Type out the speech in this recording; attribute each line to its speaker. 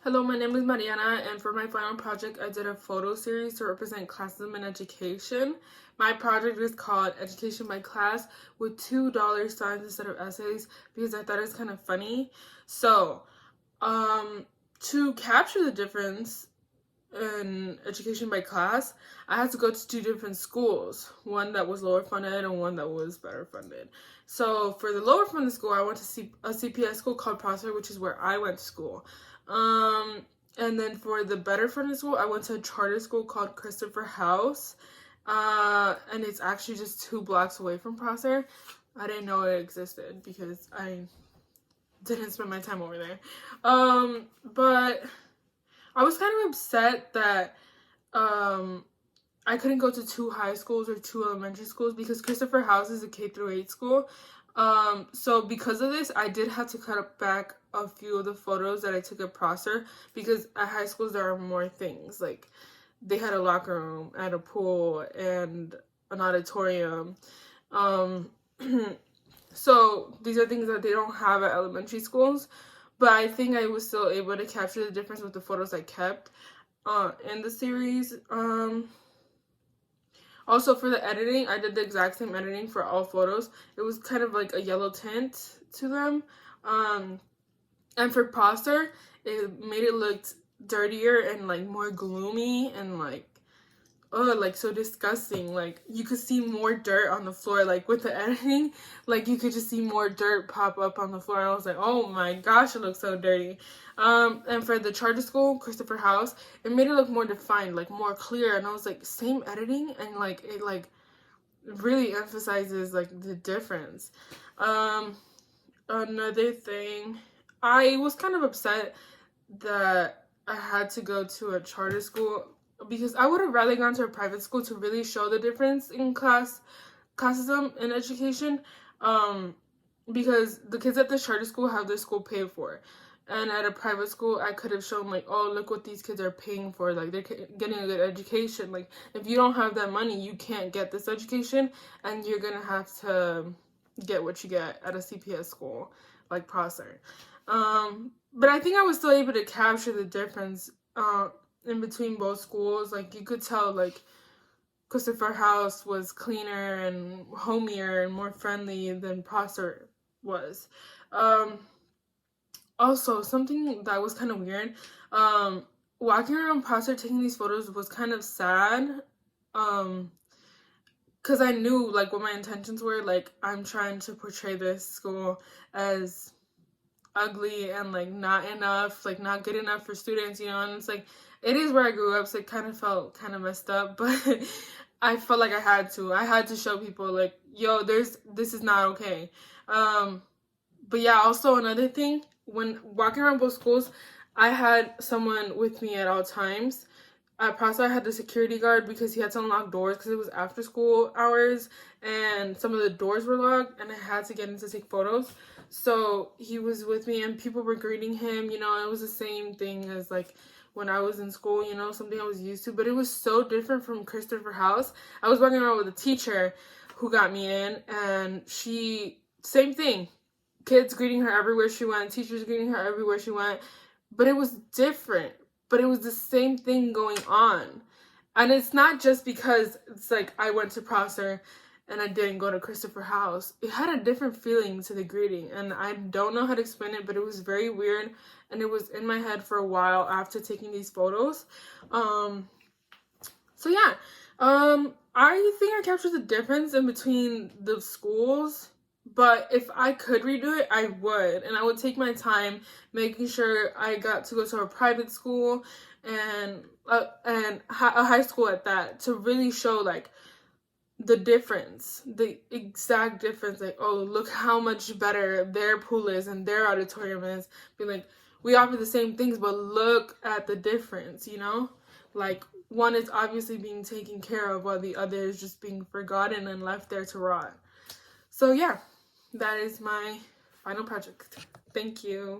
Speaker 1: Hello, my name is Mariana, and for my final project, I did a photo series to represent classism in education. My project is called Education by Class with $2 instead of essays because I thought it was kind of funny. So, to capture the difference in education by class, I had to go to two different schools, one that was lower funded and one that was better funded. So for the lower funded school, I went to a CPS school called Prosser, which is where I went to school. And then for the better funded school, I went to a charter school called Christopher House. And it's actually just 2 blocks away from Prosser. I didn't know it existed because I didn't spend my time over there. But I was kind of upset that I couldn't go to 2 high schools or 2 elementary schools because Christopher House is a K-8 school. So because of this, I did have to cut back a few of the photos that I took at Prosser because at high schools there are more things. Like they had a locker room, and a pool, and an auditorium. So these are things that they don't have at elementary schools. But I think I was still able to capture the difference with the photos I kept in the series. Also, for the editing, I did the exact same editing for all photos. It was kind of like a yellow tint to them. And for Prosser, it made it look dirtier and like more gloomy and like so disgusting. Like you could see more dirt on the floor. Like with the editing, like you could just see more dirt pop up on the floor. And I was like, oh my gosh, it looks so dirty. And for the charter school, Christopher House, it made it look more defined, like more clear. And I was like, same editing, and like it like really emphasizes like the difference. Another thing, I was kind of upset that I had to go to a charter school because I would have rather gone to a private school to really show the difference in classism in education. Because the kids at the charter school have their school paid for, and at a private school I could have shown like, oh, look what these kids are paying for, like they're getting a good education. Like if you don't have that money, you can't get this education, and you're gonna have to get what you get at a CPS school like Prosser. But I think I was still able to capture the difference in between both schools. Like you could tell like Christopher House was cleaner and homier and more friendly than Prosser was. Also, something that was kind of weird, walking around Prosser taking these photos was kind of sad. Because I knew like what my intentions were. Like I'm trying to portray this school as ugly and like not enough, like not good enough for students, and it's like it is where I grew up, so it kind of felt kind of messed up, but I felt like I had to show people like, yo, this is not okay. But yeah, also another thing, when walking around both schools, I had someone with me at all times. At Prosser, I had the security guard because he had to unlock doors because it was after school hours and some of the doors were locked and I had to get in to take photos. So he was with me and people were greeting him, it was the same thing as like when I was in school, something I was used to. But it was so different from Christopher House. I was walking around with a teacher who got me in, and same thing. Kids greeting her everywhere she went, teachers greeting her everywhere she went. But it was different. But it was the same thing going on. And it's not just because it's like I went to Prosser and I didn't go to Christopher House. It had a different feeling to the greeting. And I don't know how to explain it, but it was very weird. And it was in my head for a while after taking these photos. So yeah. I think I captured the difference in between the schools. But if I could redo it, I would. And I would take my time making sure I got to go to a private school and a high school at that, to really show like the difference, the exact difference. Like, oh, look how much better their pool is and their auditorium is. Be like, we offer the same things, but look at the difference, Like, one is obviously being taken care of while the other is just being forgotten and left there to rot. So yeah, that is my final project. Thank you.